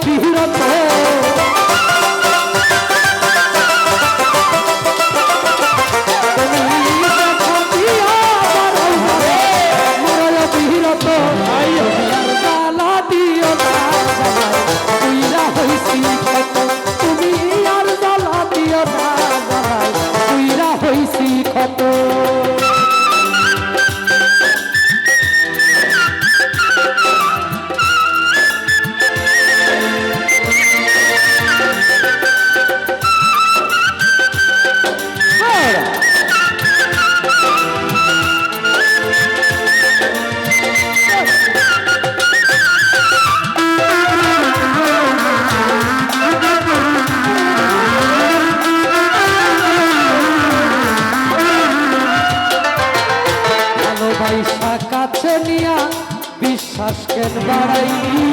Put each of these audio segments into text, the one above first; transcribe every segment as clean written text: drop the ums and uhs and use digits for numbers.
বিরত কাছে নিয়া বিশ্বাস কেন বাড়াইলি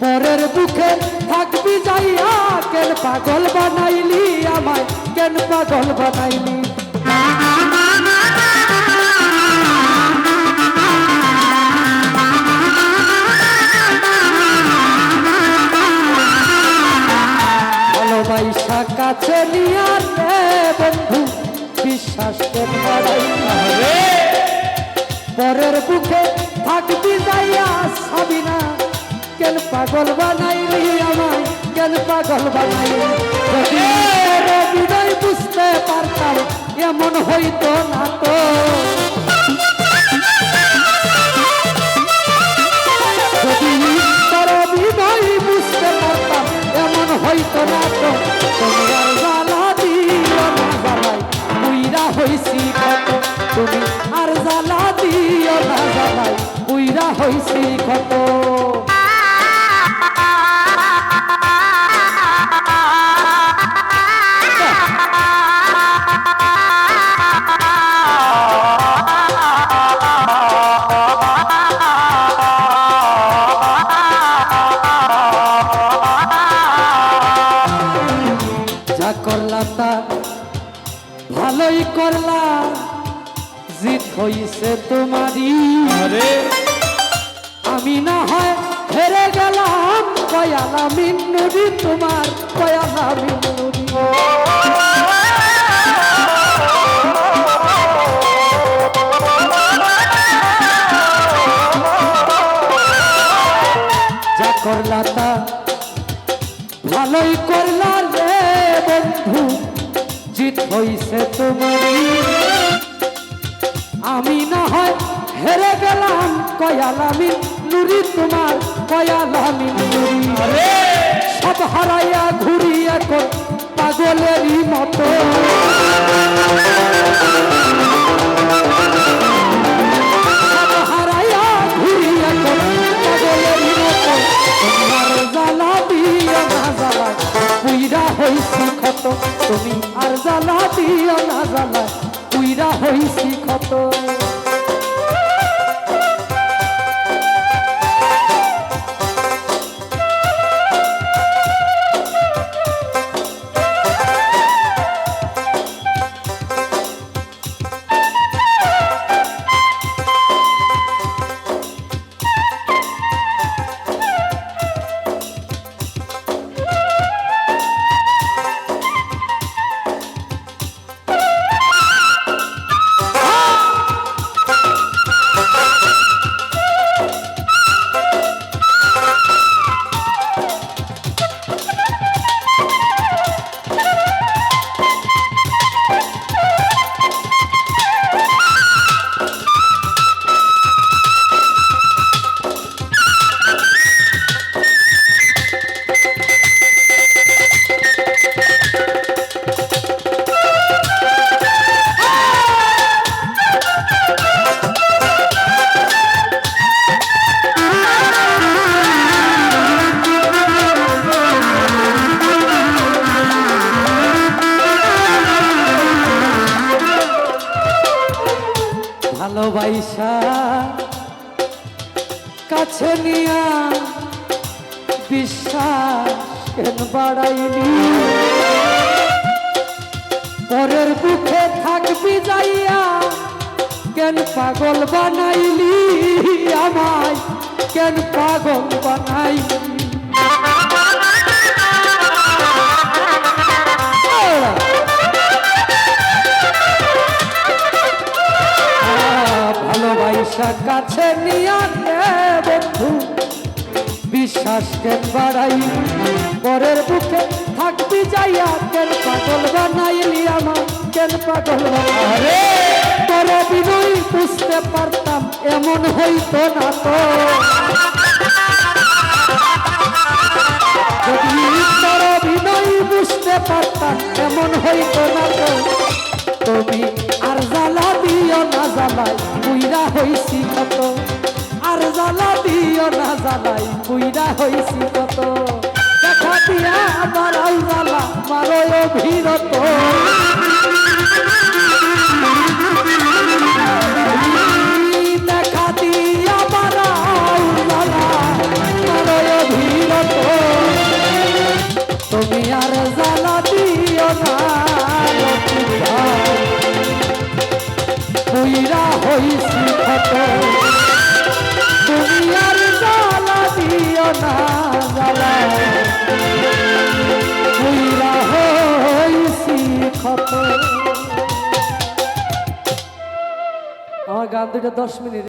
পরের বুকে থাকবি যাইয়া কেন পাগল বানাইলি আমায় কেন পাগল বানাইলি ভালোবাসা কাছে নিয়া রে বন্ধু বিশ্বাস কেন বাড়াইলি পরের বুকে থাকবি যাইয়া সাবিনা কেন পাগল বানাইলি আমায় কেন পাগল বানাইলি যদি হৃদয় বুঝতে পারতাম এমন হইতো না তো যদি তোর হৃদয় বুঝতে পারতাম এমন হইতো না তো তোমার জ্বালা দিও না জ্বালাই বুইরা হইছি কত তুমি আর জ্বালা দিও না জ্বালাই বুইরা হইছি কত যা করলা তা ভালোই করলা জিত হইছে তোমারই আমি না হয় হেরে গেলাম কয়ালা মিন্নুরি তোমার কয়ালা মিন্নুরি যা করলা তা ভালোই করলা রে বন্ধু জিত হইছে তোমারই আমি না হয় হেরে গেলাম কয়ালামি নুরি তোমার কয়ালামি নুরি সব হারাইয়া ঘুরি এখন পাগলেরই মতো সব হারাইয়া ঘুরি এখন পাগলেরই মতো তোমার জ্বালা দিও না জ্বালা পুইরা হইছি ক্ষত তুমি আর জ্বালা দিও না জ্বালা পুইরা হইছি ক্ষত ভালোবাসা কাছে নিয়া বিশ্বাস কেন বাড়াইলি পরের বুকে থাকবি যাইয়া কেন পাগল বানাইলি আমায় কেন পাগল বানাইলি বিশ্বাস কেন বাড়াই পরের বুকে থাকবি যাইয়া কেন পাগল বানাইলি আমার কেন পাগল বানাইলি তোর বিনয় বুঝতে পারতাম এমন হইতো না তো যদি তোর বিনয় বুঝতে পারতাম এমন হইতো না তো তুমি আর জ্বালা দিও না জ্বালাই বুইরা হইছি কত আর জ্বালা দিও না জ্বালাই বুইরা হইছি কত দেখা দিয়া আমার আল জ্বালা মারো অভিরত দেখা দিয়া আমার আল জ্বালা মারো অভিরত তুমি আর জ্বালা দিও না বুইরা হইছি কত তুমি আর জ্বালা দিও না জ্বালা বুইরা হইছি কত। আমার গান দুটো 10 মিনিট।